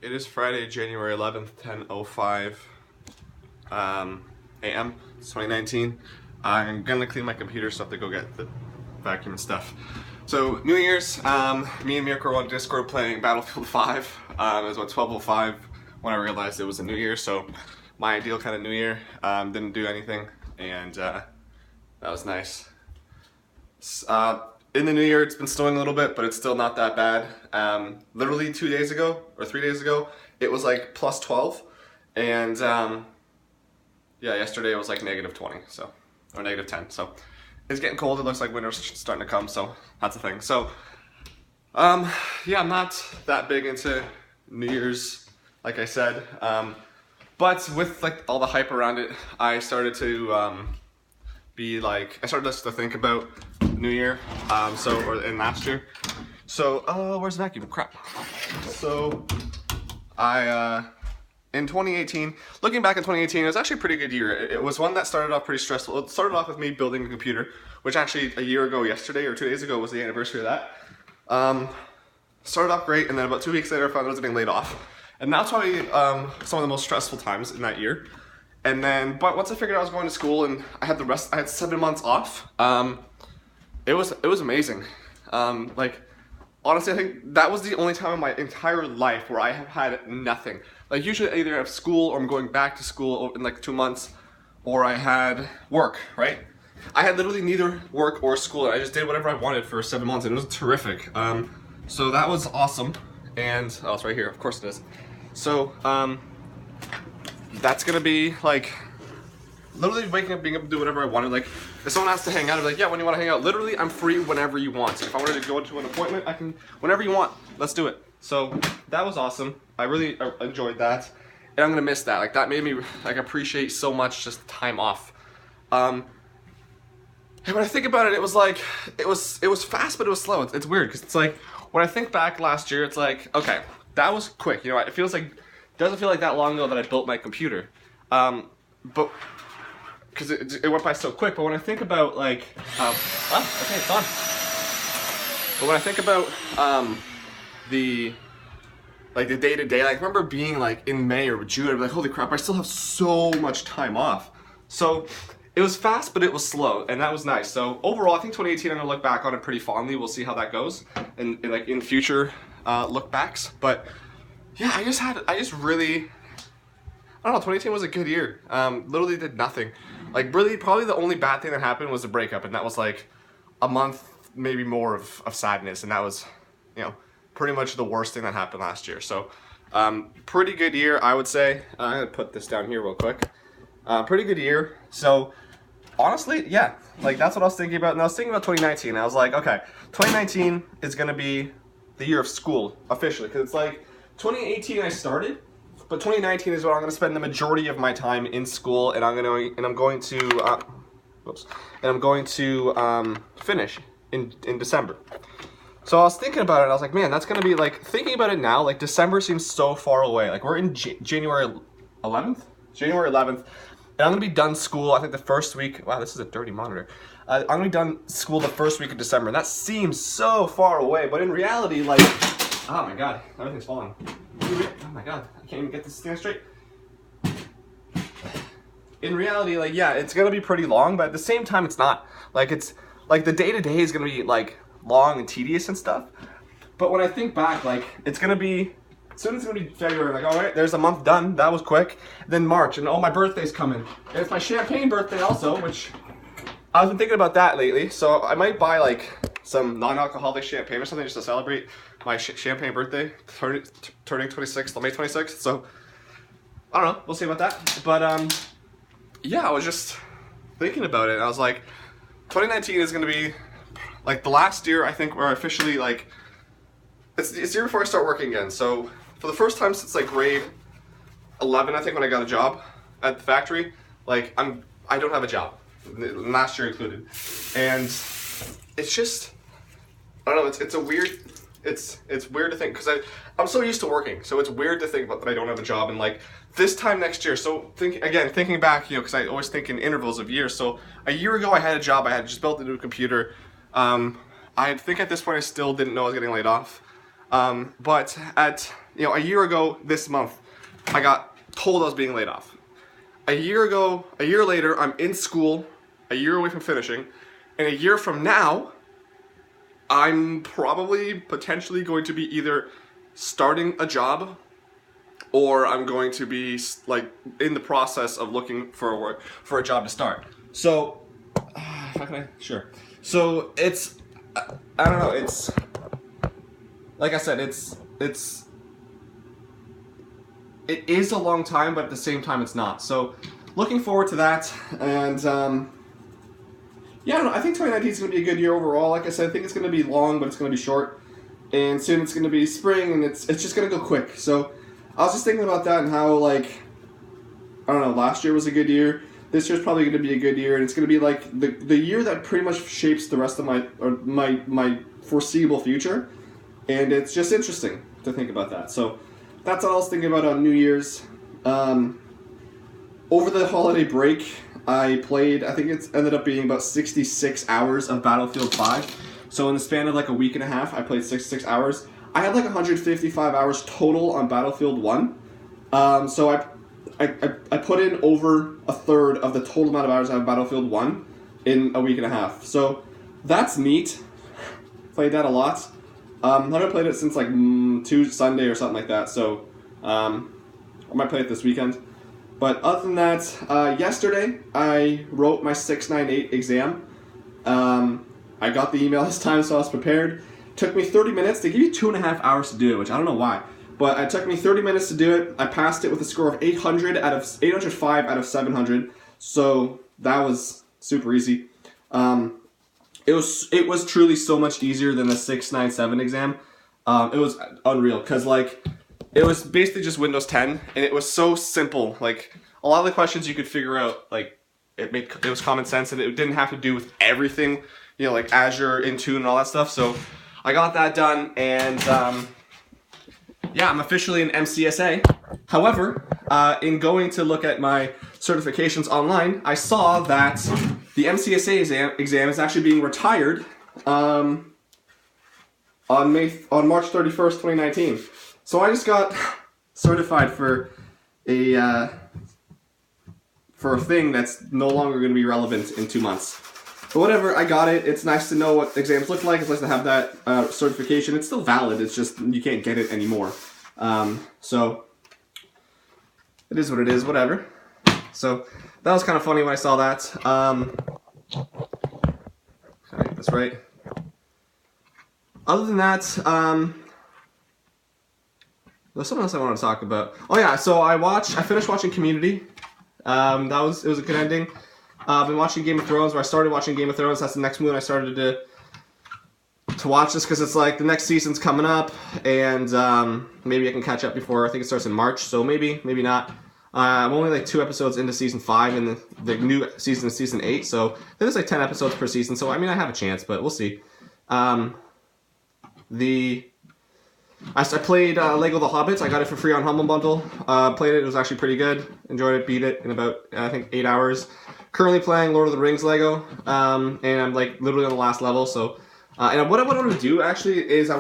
It is Friday, January 11th, 10:05 a.m. It's 2019. I'm gonna clean my computer so I have to go get the vacuum and stuff. So, New Year's, me and Mirko were on Discord playing Battlefield 5. It was about 12:05 when I realized it was a New Year, so my ideal kind of New Year. Didn't do anything, and that was nice. In the New Year, it's been snowing a little bit, but it's still not that bad. Literally 2 days ago, or 3 days ago, it was like plus 12, and yeah, yesterday it was like negative 20, so, or negative 10, so it's getting cold. It looks like winter's starting to come, so that's the thing. So, yeah, I'm not that big into New Year's, like I said, but with like all the hype around it, I started to I started to think about New Year, in last year. So, where's the vacuum? Crap. So, in 2018, looking back in 2018, it was actually a pretty good year. It was one that started off pretty stressful. It started off with me building a computer, which actually a year ago yesterday, or 2 days ago, was the anniversary of that. Started off great, and then about 2 weeks later, I found I was getting laid off. And that's probably some of the most stressful times in that year. And then, but once I figured I was going to school and I had 7 months off, it was amazing. Honestly, I think that was the only time in my entire life where I have had nothing. Like, usually I either have school or I'm going back to school in like 2 months, or I had work, right? I had literally neither work or school, and I just did whatever I wanted for 7 months, and it was terrific. So that was awesome. And, oh, it's right here, of course it is. So, that's gonna be like literally waking up, being able to do whatever I wanted. Like, if someone has to hang out, I'm like, yeah, when you want to hang out, literally I'm free whenever you want. So if I wanted to go to an appointment, I can, whenever you want, let's do it. So that was awesome. I really enjoyed that, and I'm gonna miss that. Like, that made me like appreciate so much just time off. And when I think about it, it was like it was fast, but it was slow. It's weird because it's like when I think back last year, it's like, okay, that was quick. You know, it feels like, doesn't feel like that long ago that I built my computer, but because it went by so quick. But when I think about like, okay, it's on. But when I think about the day to day, like, I remember being like in May or June, I'd be like, holy crap, I still have so much time off. So it was fast, but it was slow, and that was nice. So overall, I think 2018, I'm gonna look back on it pretty fondly. We'll see how that goes, and like in future look backs. But yeah, I just really, I don't know, 2018 was a good year. Literally did nothing. Like, really, probably the only bad thing that happened was the breakup, and that was like a month, maybe more of sadness, and that was, you know, pretty much the worst thing that happened last year. So, pretty good year, I would say. I'm gonna put this down here real quick. Pretty good year. So, honestly, yeah, like, that's what I was thinking about. And I was thinking about 2019. I was like, okay, 2019 is gonna be the year of school, officially, because it's like, 2018 I started, but 2019 is when I'm going to spend the majority of my time in school, and I'm going to finish in December. So I was thinking about it, and I was like, man, that's going to be like, thinking about it now, like, December seems so far away. Like, we're in January 11th, and I'm going to be done school, I think the first week. Wow, this is a dirty monitor. I'm going to be done school the first week of December, and that seems so far away, but in reality, like, oh my god, everything's falling. Oh my god, I can't even get this thing straight. In reality, like, yeah, it's gonna be pretty long, but at the same time, it's not. Like, it's, like, the day-to-day is gonna be, like, long and tedious and stuff. But when I think back, like, it's gonna be, soon it's gonna be February, like, alright, there's a month done, that was quick. Then March, and oh, my birthday's coming. And it's my champagne birthday also, which, I've been thinking about that lately, so I might buy, like, some non-alcoholic champagne or something just to celebrate my champagne birthday, turning 26th, May 26th, so I don't know, we'll see about that. But yeah, I was just thinking about it, and I was like, 2019 is going to be like the last year, I think, where I officially, like, it's the year before I start working again. So for the first time since like grade 11, I think, when I got a job at the factory, like, I don't have a job, last year included, and it's just, I don't know, it's a weird, it's weird to think, because I'm so used to working, so it's weird to think about that I don't have a job, and like, this time next year, so thinking back, you know, because I always think in intervals of years, so a year ago I had a job, I had just built a new computer, I think at this point I still didn't know I was getting laid off, but at a year ago this month, I got told I was being laid off. A year later, I'm in school, a year away from finishing, and a year from now, I'm probably potentially going to be either starting a job or I'm going to be like in the process of looking for a job to start. So, how can I? Sure. So it's, I don't know. It's like I said, it is a long time, but at the same time, it's not. So, looking forward to that, and yeah, I don't know, I think 2019 is going to be a good year overall. Like I said, I think it's going to be long, but it's going to be short, and soon it's going to be spring, and it's just going to go quick. So, I was just thinking about that and how, like, I don't know, last year was a good year. This year's probably going to be a good year, and it's going to be like the year that pretty much shapes the rest of my foreseeable future, and it's just interesting to think about that. So, that's what I was thinking about on New Year's. Over the holiday break, I played, I think it's ended up being about 66 hours of Battlefield 5. So in the span of like a week and a half, I played 66 hours. I had like 155 hours total on Battlefield 1. So I put in over a third of the total amount of hours I have Battlefield 1 in a week and a half. So that's neat. Played that a lot. I haven't played it since like Sunday or something like that. So I might play it this weekend. But other than that, yesterday I wrote my 698 exam. I got the email this time, so I was prepared. Took me 30 minutes. They give you 2.5 hours to do it, which I don't know why. But it took me 30 minutes to do it. I passed it with a score of 805 out of 700. So that was super easy. It was truly so much easier than the 697 exam. It was unreal because like it was basically just Windows 10 and it was so simple. Like a lot of the questions you could figure out, like it was common sense and it didn't have to do with everything, like Azure, Intune, and all that stuff. So I got that done, and yeah, I'm officially an MCSA. However, in going to look at my certifications online, I saw that the MCSA exam is actually being retired on March 31st, 2019. So I just got certified for a thing that's no longer going to be relevant in 2 months. But whatever, I got it. It's nice to know what exams look like. It's nice to have that certification. It's still valid. It's just you can't get it anymore. So it is what it is. Whatever. So that was kind of funny when I saw that. Okay, that's right. Other than that, there's something else I want to talk about. Oh yeah, so I finished watching Community. It was a good ending. I've been watching Game of Thrones, where I started watching Game of Thrones. That's the next moon I started to watch this, because it's like the next season's coming up, and maybe I can catch up before, I think it starts in March, so maybe not. I'm only like 2 episodes into season 5, and the new season is season 8, so there's like 10 episodes per season, so I mean I have a chance, but we'll see. I played Lego The Hobbits. I got it for free on Humble Bundle. Played it. It was actually pretty good. Enjoyed it. Beat it in about, I think, 8 hours. Currently playing Lord of the Rings Lego. And I'm like literally on the last level. So, and what I wanted to do actually is I've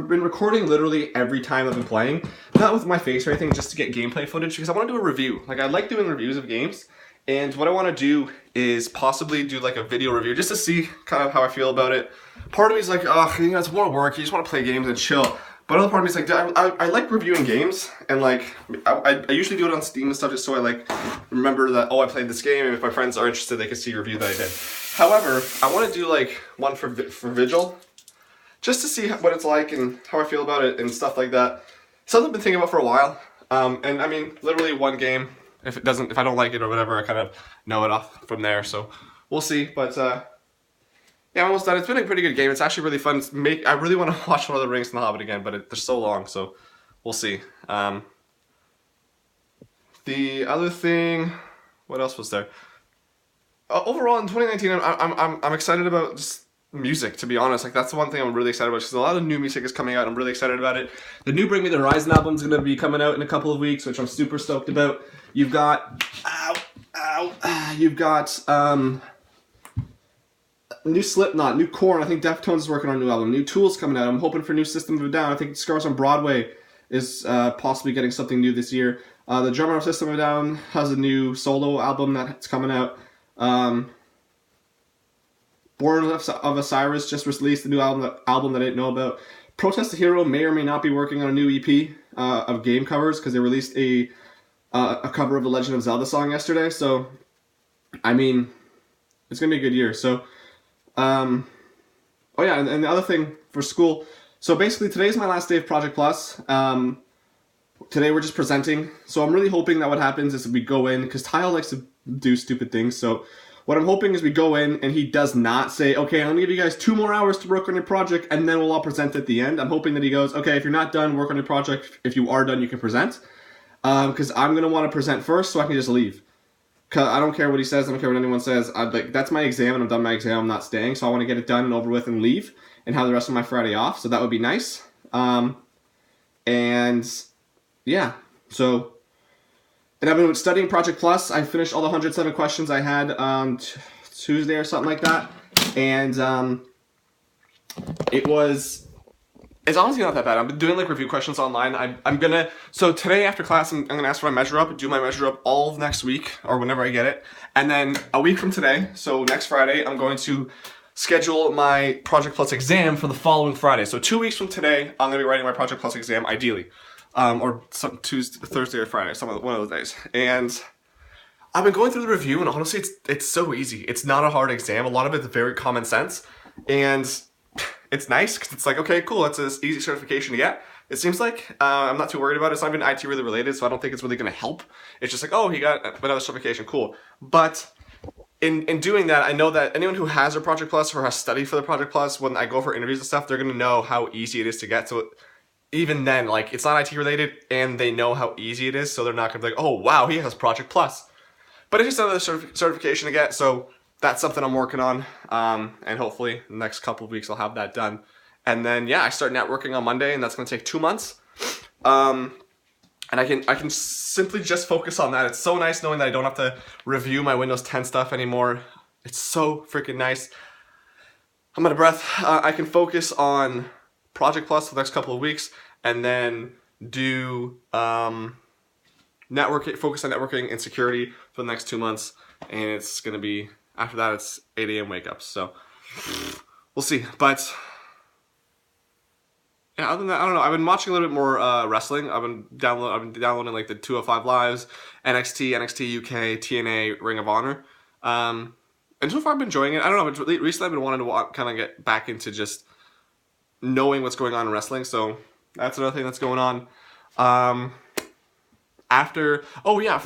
been recording literally every time I've been playing. Not with my face or anything, just to get gameplay footage, because I want to do a review. Like, I like doing reviews of games. And what I want to do is possibly do like a video review just to see kind of how I feel about it. Part of me is like, oh, it's more work. You just want to play games and chill. But another part of me is like, I like reviewing games, and like, I usually do it on Steam and stuff just so I like remember that, oh, I played this game, and if my friends are interested, they can see a review that I did. However, I want to do like one for Vigil, just to see what it's like and how I feel about it and stuff like that. Something I've been thinking about for a while. And I mean, literally one game. If I don't like it or whatever, I kind of know it off from there. So we'll see. But yeah, I'm almost done. It's been a pretty good game. It's actually really fun. I really want to watch Lord of the Rings and The Hobbit again, but they're so long, so we'll see. The other thing, what else was there? Overall, in 2019, I'm excited about just music. To be honest, like that's the one thing I'm really excited about, because a lot of new music is coming out. I'm really excited about it. The new Bring Me the Horizon album is going to be coming out in a couple of weeks, which I'm super stoked about. You've got, new Slipknot, new Korn. I think Deftones is working on a new album. New Tools coming out. I'm hoping for new System of a Down. I think Scars on Broadway is possibly getting something new this year. The drummer of System of a Down has a new solo album that's coming out. Born of Osiris just released a new album that I didn't know about. Protest the Hero may or may not be working on a new EP of game covers, because they released a cover of the Legend of Zelda song yesterday. So, I mean, it's going to be a good year. So, oh yeah, and the other thing for school. So basically, today's my last day of Project Plus. Today we're just presenting. So I'm really hoping that what happens is we go in, because Tile likes to do stupid things. So what I'm hoping is we go in and he does not say, okay, I'm going to give you guys 2 more hours to work on your project and then we'll all present at the end. I'm hoping that he goes, okay, if you're not done, work on your project. If you are done, you can present. Because I'm going to want to present first so I can just leave. Cause I don't care what he says. I don't care what anyone says. That's my exam and I'm done my exam. I'm not staying. So I want to get it done and over with and leave and have the rest of my Friday off. So that would be nice. And yeah, so... And I've been studying Project Plus. I finished all the 107 questions I had on Tuesday or something like that. And it's honestly not that bad. I've been doing like review questions online. So today after class, I'm gonna ask for my measure up, do my measure up all of next week or whenever I get it. And then a week from today, so next Friday, I'm going to schedule my Project Plus exam for the following Friday. So 2 weeks from today, I'm gonna be writing my Project Plus exam, ideally. Or some Thursday or Friday, one of those days. And I've been going through the review, and honestly, it's so easy. It's not a hard exam. A lot of it's very common sense, and it's nice because it's like, okay, cool, that's an easy certification to get. It seems like I'm not too worried about it. It's not even IT really related, so I don't think it's really going to help. It's just like, oh, he got another certification, cool. But in doing that, I know that anyone who has a Project Plus or has studied for the Project Plus, when I go for interviews and stuff, they're going to know how easy it is to get. So even then, like, it's not IT related, and they know how easy it is, so they're not going to be like, oh, wow, he has Project Plus. But it's just another certification to get, so that's something I'm working on, and hopefully the next couple of weeks I'll have that done. And then, yeah, I start networking on Monday, and that's going to take 2 months. And I can simply just focus on that. It's so nice knowing that I don't have to review my Windows 10 stuff anymore. It's so freaking nice. I'm out of breath. I can focus on Project Plus for the next couple of weeks, and then do focus on networking and security for the next 2 months. And it's gonna be, after that, it's 8 a.m. wake ups. So we'll see. But yeah, other than that, I don't know. I've been watching a little bit more wrestling. I've been downloading like the 205 Lives, NXT, NXT UK, TNA, Ring of Honor. And so far I've been enjoying it. I don't know, but recently I've been wanting to kind of get back into just knowing what's going on in wrestling, so that's another thing that's going on. For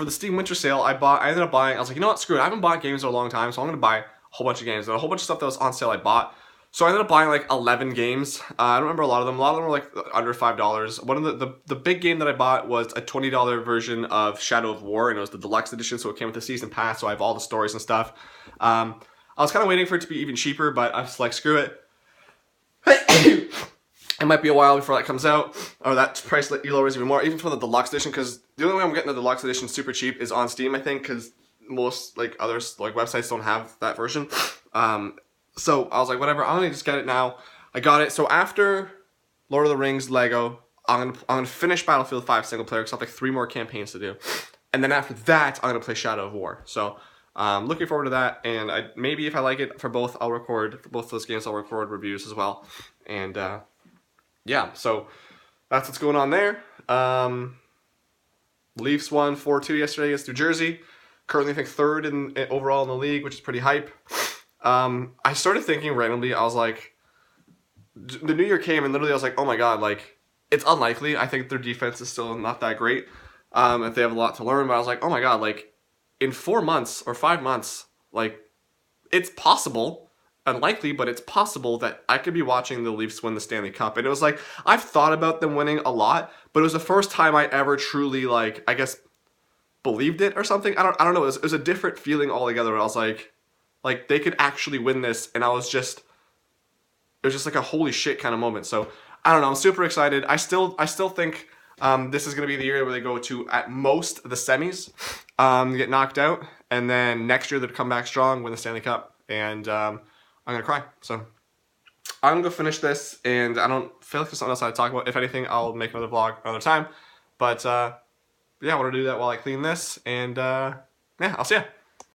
the Steam Winter Sale, I ended up buying, I was like, you know what, screw it, I haven't bought games in a long time, so I'm going to buy a whole bunch of games, and a whole bunch of stuff that was on sale I bought. So I ended up buying like 11 games. I don't remember a lot of them. A lot of them were like under $5. One of the big game that I bought was a $20 version of Shadow of War, and it was the deluxe edition, so it came with the season pass, so I have all the stories and stuff. I was kind of waiting for it to be even cheaper, but I was like, screw it. It might be a while before that comes out, or that price lowers even more, even for the deluxe edition, because the only way I'm getting the deluxe edition super cheap is on Steam, I think, because most like others like websites don't have that version. So I was like, whatever, I'm gonna just get it now. I got it. So after Lord of the Rings Lego, I'm gonna finish Battlefield 5 single player because I have like 3 more campaigns to do, and then after that I'm gonna play Shadow of War. So looking forward to that, and maybe if I like it for both, I'll record for both those games. I'll record reviews as well, and yeah. So that's what's going on there. Leafs won 4-2 yesterday against New Jersey. Currently, I think 3rd in overall in the league, which is pretty hype. I started thinking randomly. I was like, the new year came, and literally I was like, oh my god, like it's unlikely. I think their defense is still not that great. If they have a lot to learn, but I was like, oh my god, like in 4 months or 5 months, like it's possible. Unlikely, but it's possible that I could be watching the Leafs win the Stanley Cup. And it was like, I've thought about them winning a lot, but it was the first time I ever truly, like, I guess, believed it or something. I don't know. It was a different feeling altogether. I was like they could actually win this, and it was just like a holy shit kind of moment. So I don't know. I'm super excited. I still think this is going to be the year where they go to at most the semis, get knocked out, and then next year they'd come back strong, win the Stanley Cup, and I'm gonna cry. So I'm gonna go finish this, and I don't feel like there's something else I talk about. If anything, I'll make another vlog another time. But yeah, I want to do that while I clean this, and yeah, I'll see ya.